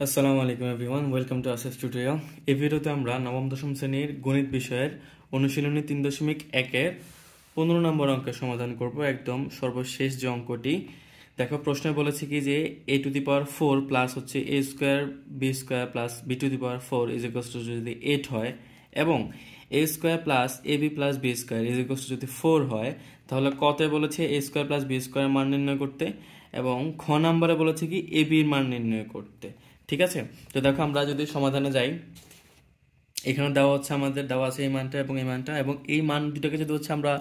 আসসালামু আলাইকুম everyone, welcome to আসেস tutorial. এই ভিডিওতে আমরা নবম দশম শ্রেণীর গণিত বিষয়ের অনুশীলনী 3.1-এর 15 নম্বর অঙ্কের সমাধান করব। একদম সর্বশেষ যে অঙ্কটি দেখো, প্রশ্নে বলেছে কি যে a⁴ প্লাস হচ্ছে a² b² plus b⁴ is equals to যদি 8 হয় এবং a² plus ab plus b² is equals to যদি 4 হয়, তাহলে কতে বলেছে a² প্লাস b² মান নির্ণয় করতে এবং খ নাম্বারে বলেছে কি ab এর মান নির্ণয় করতে। ঠিক আছে, তো দেখো আমরা যদি সমাধানে যাই, এখানে দেওয়া হচ্ছে, আমাদের দেওয়া আছে এই মানটা এবং এই মানটা, এবং এই মান দুটাকে যদি হচ্ছে আমরা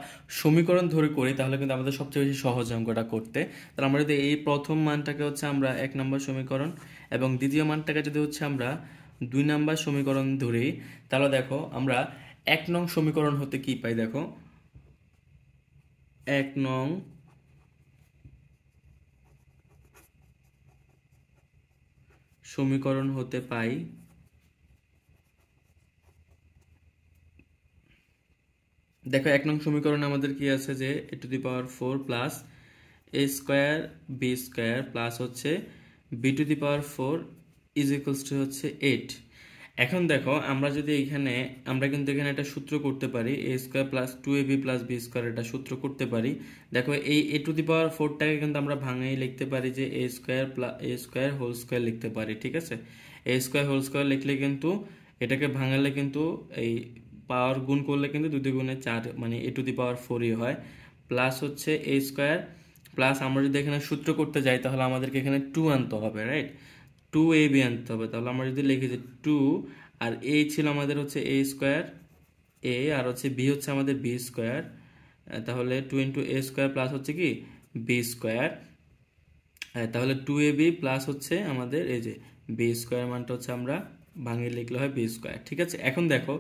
সমীকরণ ধরে করি তাহলে কিন্তু আমাদের সবচেয়ে বেশি সহজ অঙ্কটা করতে। তাহলে আমরা যদি এই প্রথম মানটাকে হচ্ছে আমরা 1 নম্বর সমীকরণ এবং দ্বিতীয় মানটাকে যদি হচ্ছে আমরা 2 নম্বর সমীকরণ ধরি, তাহলে দেখো আমরা 1 নং সমীকরণ হতে কি পাই। দেখো 1 নং সমীকরণ হতে পাই, দেখো 1 নং সমীকরণে আমাদের কি আছে যে a⁴ plus a² b² plus হচ্ছে b⁴ ইজ ইকুয়ালস টু হচ্ছে 8। এখন দেখো আমরা যদি এখানে, আমরা কিন্তু এখানে একটা সূত্র করতে পারি, a² plus 2ab plus b² এটা সূত্র করতে পারি। দেখো এই a⁴টাকে কিন্তু আমরা ভাঙাই লিখতে পারি যে a² হোল স্কয়ার লিখতে পারি। ঠিক আছে, a² হোল স্কয়ার লিখলে কিন্তু এটাকে ভাঙালে কিন্তু এই পাওয়ার গুণ করলে কিন্তু 2 গুণে 4 মানে a⁴ হয়, প্লাস হচ্ছে a² প্লাস আমরা যদি এখানে সূত্র করতে যাই তাহলে আমাদেরকে এখানে 2 আনতে হবে, রাইট, 2ab আনতে হবে। তাহলে আমরা যদি লিখি যে 2 আর a ছিল আমাদের হচ্ছে a² আর হচ্ছে b হচ্ছে আমাদের b², তাহলে 2 ইন্টু a² প্লাস হচ্ছে কি b², তাহলে 2ab প্লাস হচ্ছে আমাদের এই যে b² মানটা হচ্ছে আমরা ভাঙিয়ে লিখলে হয় b²। ঠিক আছে, এখন দেখো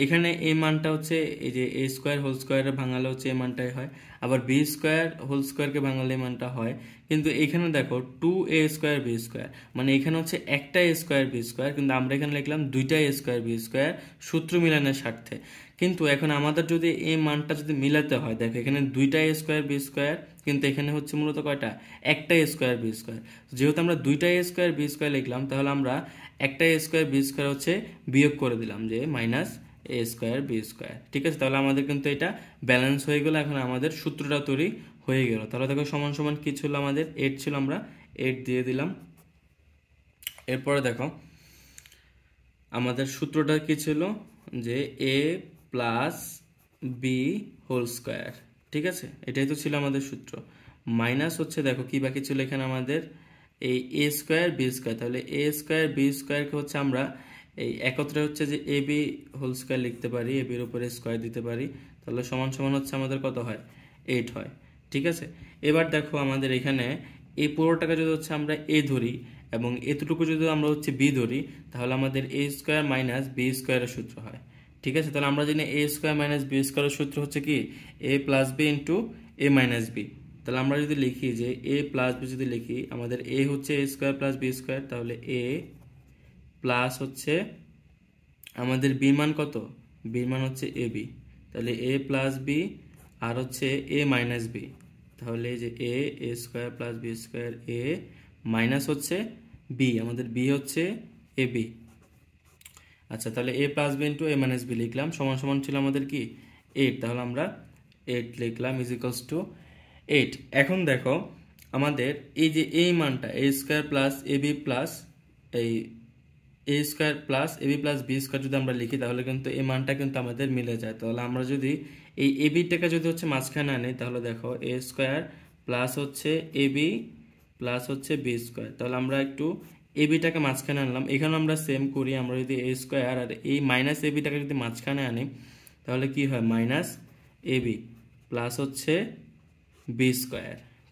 এখানে এই মানটা হচ্ছে এই যে a² হোল স্কয়ারে ভাঙালে হচ্ছে এই মানটাই হয়, আবার b² হোল স্কয়ারকে ভাঙালে এই মানটা হয়। কিন্তু এখানে দেখো 2a² b² মানে এখানে হচ্ছে একটা a² b², কিন্তু আমরা এখানে লিখলাম দুইটা a² b² সূত্র মিলানোর স্বার্থে। কিন্তু এখন আমাদের যদি এই মানটা যদি মিলাতে হয়, দেখো এখানে দুইটা a² b², কিন্তু এখানে হচ্ছে মূলত কয়টা, একটা a² b²। যেহেতু আমরা দুইটা a² b² লিখলাম, তাহলে আমরা একটা a² b² হচ্ছে বিয়োগ করে দিলাম যে মাইনাস a² b²। ঠিক আছে, তাহলে আমাদের কিন্তু এটা ব্যালেন্স হয়ে গেল। এখন আমাদের সূত্রটা তৈরি হয়ে গেল। তাহলে দেখো সমান সমান কি ছিল আমাদের, 8 ছিল, আমরা 8 দিয়ে দিলাম। এরপরে দেখো আমাদের সূত্রটা কি ছিল যে a plus b whole square. ঠিক আছে, এটাই তো ছিল আমাদের সূত্র। মাইনাস হচ্ছে দেখো কি বাকি ছিল এখানে আমাদের এই a² b², তাহলে a² b²কে হচ্ছে আমরা এই একত্রে হচ্ছে যে ab হোল স্কয়ার লিখতে পারি, ab এর উপরে স্কয়ার দিতে পারি, তাহলে সমান সমান হচ্ছে আমাদের কত হয়, 8 হয়। ঠিক আছে, এবার দেখো আমাদের এখানে এই পুরোটাকে যদি হচ্ছে আমরা a ধরি এবং এতটুকু যদি আমরা হচ্ছে b ধরি, তাহলে আমাদের a² মাইনাস b² এর সূত্র হয়। ঠিক আছে, তাহলে আমরা জানি a² মাইনাস b² এর সূত্র হচ্ছে কি a plus b into a minus b। তাহলে আমরা যদি লিখি যে a প্লাস b, যদি লিখি আমাদের a হচ্ছে a² প্লাস b², তাহলে a প্লাস হচ্ছে আমাদের b মান কত, b মান হচ্ছে ab, তাহলে a প্লাস b আর হচ্ছে a মাইনাস b, তাহলে যে a² plus b² a minus হচ্ছে b, আমাদের b হচ্ছে ab। আচ্ছা, তাহলে a plus b into a minus b লিখলাম, সমান সমান ছিল আমাদের কি 8, তাহলে আমরা 8 লিখলাম ইজ ইকুয়ালস টু 8। এখন দেখো আমাদের এই যে এই মানটা a² প্লাস ab প্লাস এই a² plus ab plus b² যদি আমরা লিখি তাহলে কিন্তু এই মানটা কিন্তু আমাদের মিলে যায়। তাহলে আমরা যদি এই ab-টাকে যদি হচ্ছে মাঝখানে আনি, তাহলে দেখো a² প্লাস হচ্ছে ab প্লাস হচ্ছে b², তাহলে আমরা একটু ab-টাকে মাঝখানে আনলাম। এখানে আমরা সেম করি, আমরা যদি a² আর এই মাইনাস ab-টাকে যদি মাঝখানে আনি তাহলে কি হয়, মাইনাস ab প্লাস হচ্ছে b²।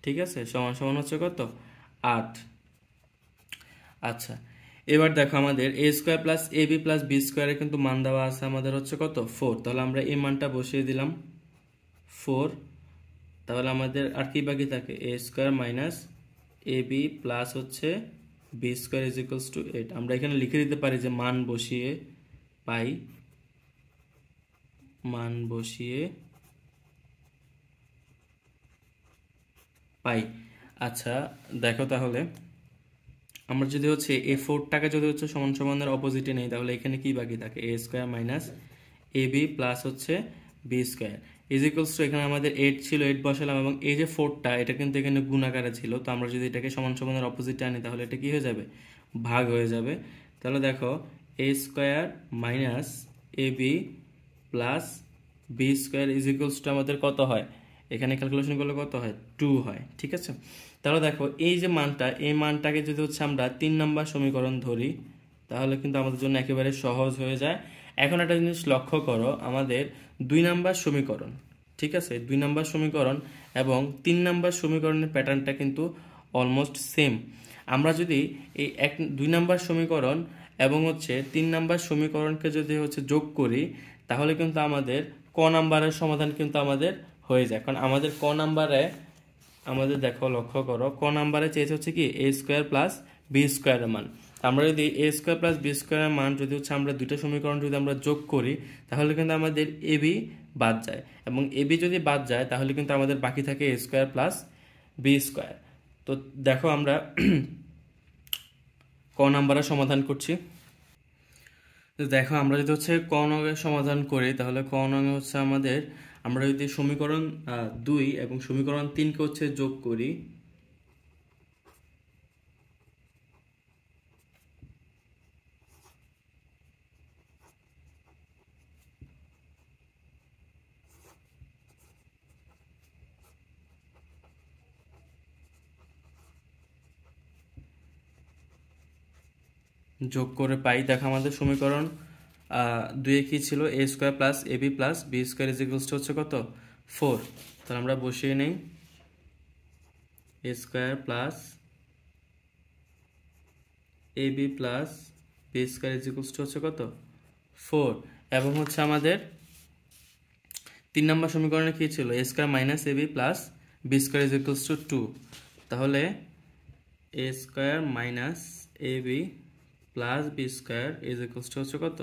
ঠিক আছে, সমান সমান হচ্ছে কত, 8। আচ্ছা, এবার দেখো আমাদের a² plus ab plus b² এর কিন্তু মান দেওয়া আছে আমাদের হচ্ছে কত, 4। তাহলে আমরা এই মানটা বসিয়ে দিলাম 4। তাহলে আমাদের আর কি বাকি থাকে, a² মাইনাস ab প্লাস হচ্ছে b² ইজ ইকুয়ালস টু 8। আমরা এখানে লিখে দিতে পারি যে মান বসিয়ে পাই, মান বসিয়ে পাই। আচ্ছা দেখো তাহলে আমরা যদি হচ্ছে এই 4টাকে যদি হচ্ছে সমান সমানের অপোজিটে নেই, তাহলে এখানে কি বাকি থাকে? a square minus ab plus হচ্ছে b square is equals to, এখানে আমাদের 8 ছিল, 8 বসালাম, এবং এই যে 4টা এটা কিন্তু এখানে গুণাকারে ছিল, তো আমরা যদি এটাকে সমান সমানের অপোজিটে আনি তাহলে এটা কি হয়ে যাবে? ভাগ হয়ে যাবে। তাহলে দেখো a square minus ab plus b square is equals to আমাদের কত হয়? এখানে ক্যালকুলেশন করলে কত হয়? 2 হয়। ঠিক আছে, তাহলে দেখো এই যে মানটা, এই মানটাকে যদি হচ্ছে আমরা 3 নাম্বার সমীকরণ ধরি তাহলে কিন্তু আমাদের জন্য একেবারে সহজ হয়ে যায়। এখন একটা জিনিস লক্ষ্য করো, আমাদের 2 নাম্বার সমীকরণ, ঠিক আছে, 2 নাম্বার সমীকরণ এবং 3 নাম্বার সমীকরণের প্যাটার্নটা কিন্তু অলমোস্ট সেম। আমরা যদি এই 2 নাম্বার সমীকরণ এবং হচ্ছে 3 নাম্বার সমীকরণকে যদি হচ্ছে যোগ করি তাহলে কিন্তু আমাদের ক নাম্বারের সমাধান কিন্তু আমাদের হয়ে যায়। কারণ আমাদের ক নাম্বারে আমাদের দেখো, লক্ষ্য করো, ক নাম্বারে চেয়েছে হচ্ছে কি a স্কয়ার প্লাস b স্কয়ারের মান। আমরা যদি a স্কয়ার প্লাস b স্কয়ারের মান যদি হচ্ছে আমরা দুইটা সমীকরণ যদি আমরা যোগ করি তাহলে কিন্তু আমাদের ab বাদ যায়, এবং ab যদি বাদ যায় তাহলে কিন্তু আমাদের বাকি থাকে a square plus b square. তো দেখো আমরা ক নাম্বারে সমাধান করছি। তো দেখো আমরা যদি হচ্ছে ক নংয়ের সমাধান করি তাহলে ক নংয়ে হচ্ছে আমাদের, আমরা যদি সমীকরণ 2 এবং সমীকরণ 3কে হচ্ছে যোগ করি, যোগ করে পাই, দেখো আমাদের সমীকরণ 2 কি ছিল? a square plus ab plus b square is equals to হচ্ছে কত? 4। তাহলে আমরা বসিয়ে নেই a square plus ab plus b square is equals to হচ্ছে কত? 4। এবং হচ্ছে আমাদের 3 নম্বর সমীকরণে কি ছিল? a square minus ab plus b square is equals to 2। তাহলে a square minus ab plus b square is equals to হচ্ছে কত?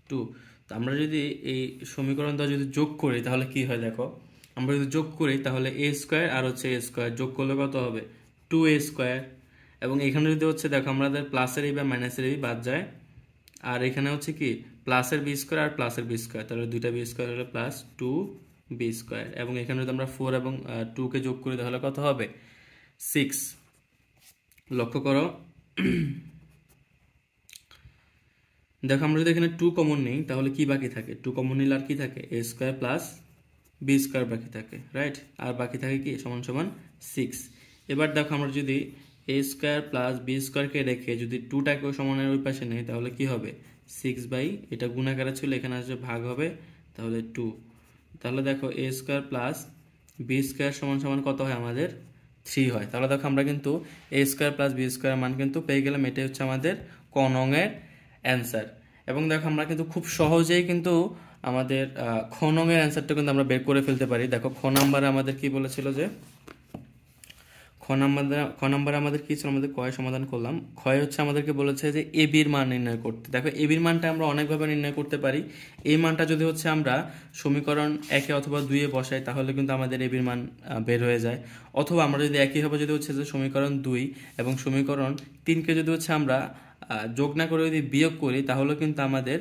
2। তো আমরা যদি এই সমীকরণটা যদি যোগ করি তাহলে কি হয় দেখো, আমরা যদি যোগ করি তাহলে a স্কয়ার আর হচ্ছে a স্কয়ার যোগ করলে কত হবে? 2a square. এবং এখানে যদি হচ্ছে দেখো আমাদের প্লাসের এই বা মাইনাসের এই বাদ যায়, আর এখানে হচ্ছে কি প্লাসের বি স্কয়ার আর প্লাসের বি স্কয়ার, তাহলে দুইটা বি স্কয়ার হলে প্লাস 2b স্কয়ার। এবং এখানে যদি আমরা 4 এবং 2 কে যোগ করি তাহলে কত হবে? 6। লক্ষ্য করো, দেখো আমরা যদি এখানে 2 কমন নেই তাহলে কি বাকি থাকে? 2 কমন নিলে আর কি থাকে? a square plus b square বাকি থাকে, রাইট? আর বাকি থাকে কি? সমান সমান 6। এবার দেখো আমরা যদি a স্কয়ার প্লাস b স্কয়ারকে রেখে যদি 2টাকেও সমানের ওই পাশে নেই তাহলে কি হবে? 6 বাই, এটা গুণাকারে ছিল, এখানে আসলে ভাগ হবে, তাহলে 2। তাহলে দেখো a square plus b square সমান সমান কত হয় আমাদের? 3 হয়। তাহলে দেখো আমরা কিন্তু a square plus b square মান কিন্তু পেয়ে গেলাম। এটাই হচ্ছে আমাদের ক নংয়ের অ্যান্সার। এবং দেখো আমরা কিন্তু খুব সহজেই কিন্তু আমাদের খ নংয়ের অ্যান্সারটা কিন্তু আমরা বের করে ফেলতে পারি। দেখো খ নাম্বারে আমাদের কি বলেছিল যে খ নাম্বারে আমাদের কি ছিল? আমাদের কয় সমাধান করলাম, ক্ষয় হচ্ছে আমাদেরকে বলেছে যে এ বির মান নির্ণয় করতে। দেখো এ বির মানটা আমরা অনেকভাবে নির্ণয় করতে পারি। এই মানটা যদি হচ্ছে আমরা সমীকরণ 1 অথবা 2 এ বসাই তাহলে কিন্তু আমাদের এ বির মান বের হয়ে যায়। অথবা আমরা যদি একইভাবে যদি হচ্ছে যে সমীকরণ 2 এবং সমীকরণ 3কে যদি হচ্ছে আমরা যোগ না করে যদি বিয়োগ করি তাহলে কিন্তু আমাদের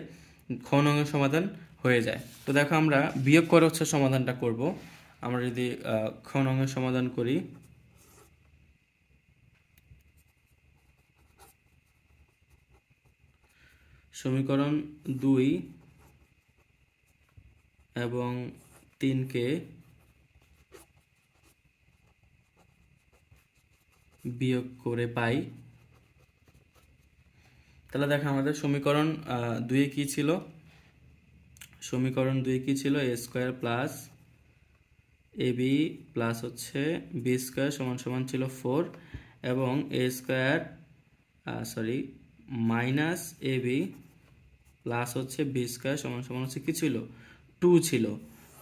খ নংয়ের সমাধান হয়ে যায়। তো দেখো আমরা বিয়োগ করে হচ্ছে সমাধানটা করব। আমরা যদি খ নংয়ের সমাধান করি, সমীকরণ 2 এবং 3কে বিয়োগ করে পাই। তাহলে দেখো আমাদের সমীকরণ 2 কি ছিল? সমীকরণ 2 কি ছিল? a square plus ab plus হচ্ছে b স্কয়ার সমান সমান ছিল 4, এবং a square minus ab plus হচ্ছে b স্কয়ার সমান সমান হচ্ছে কি ছিল? 2 ছিল।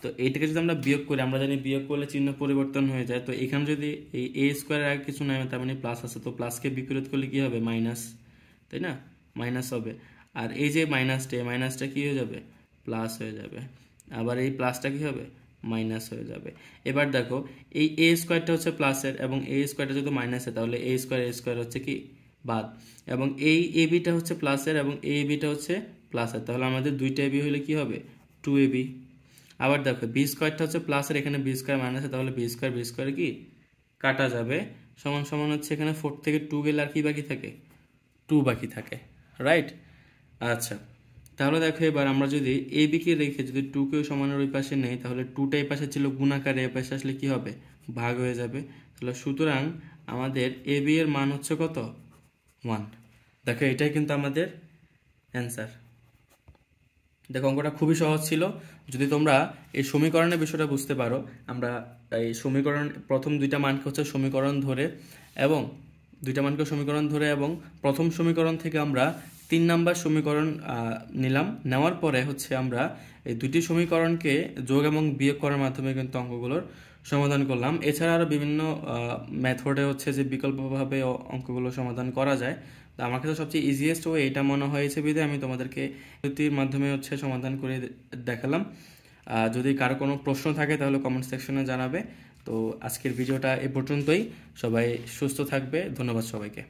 তো এইটাকে যদি আমরা বিয়োগ করি, আমরা জানি বিয়োগ করলে চিহ্ন পরিবর্তন হয়ে যায়। তো এখানে যদি এই a স্কয়ার আর কিছু নাই, তার মানে প্লাস আছে, তো প্লাসকে বিপরীত করলে কি হবে? মাইনাস, তাই না? মাইনাস হবে। আর এই যে মাইনাসটা কি হয়ে যাবে? প্লাস হয়ে যাবে। আবার এই প্লাসটা কি হবে? মাইনাস হয়ে যাবে। এবার দেখো এই a স্কয়ারটা হচ্ছে প্লাসের এবং a স্কয়ারটা যদি মাইনাসের, তাহলে a স্কয়ার হচ্ছে কি বাদ, এবং এই এ বিটা হচ্ছে প্লাসের এবং এই বিটা হচ্ছে প্লাসের, তাহলে আমাদের দুইটা এবি হলে কি হবে 2ab। আবার দেখো বি স্কোয়ারটা হচ্ছে প্লাসের, এখানে বি স্কোয়ার মাইনাসে, তাহলে বি স্কোয়ার কি কাটা যাবে, সমান সমান হচ্ছে এখানে 4 থেকে 2 গেলে আর কি বাকি থাকে 2 বাকি থাকে, রাইট। আচ্ছা, তাহলে দেখো এবার আমরা যদি এ বিকে রেখে যদি 2কেও সমানের ওই পাশে নেই, তাহলে 2টা এই পাশে ছিল গুণাকারে, এ পাশে আসলে কি হবে ভাগ হয়ে যাবে। তাহলে সুতরাং আমাদের এ বি এর মান হচ্ছে কত 1। দেখো এটাই কিন্তু আমাদের অ্যান্সার। দেখো অঙ্কটা খুবই সহজ ছিল। যদি তোমরা এই সমীকরণের বিষয়টা বুঝতে পারো, আমরা এই সমীকরণ প্রথম দুইটা মানকে হচ্ছে সমীকরণ ধরে এবং প্রথম সমীকরণ থেকে আমরা 3 নাম্বার সমীকরণ নিলাম, নেওয়ার পরে হচ্ছে আমরা এই দুটি সমীকরণকে যোগ এবং বিয়োগ করার মাধ্যমে কিন্তু অঙ্কগুলোর সমাধান করলাম। এছাড়া আরও বিভিন্ন মেথডে হচ্ছে যে বিকল্পভাবে অঙ্কগুলো সমাধান করা যায়। তো আমার কাছে সবচেয়ে ইজিয়েস্ট ওয়ে এটা মনে হয়েছে বিধে আমি তোমাদেরকে পদ্ধতির মাধ্যমে হচ্ছে সমাধান করে দেখালাম। যদি কারো কোনো প্রশ্ন থাকে তাহলে কমেন্ট সেকশনে জানাবে। তো আজকের ভিডিওটা এ পর্যন্তই। সবাই সুস্থ থাকবে, ধন্যবাদ সবাইকে।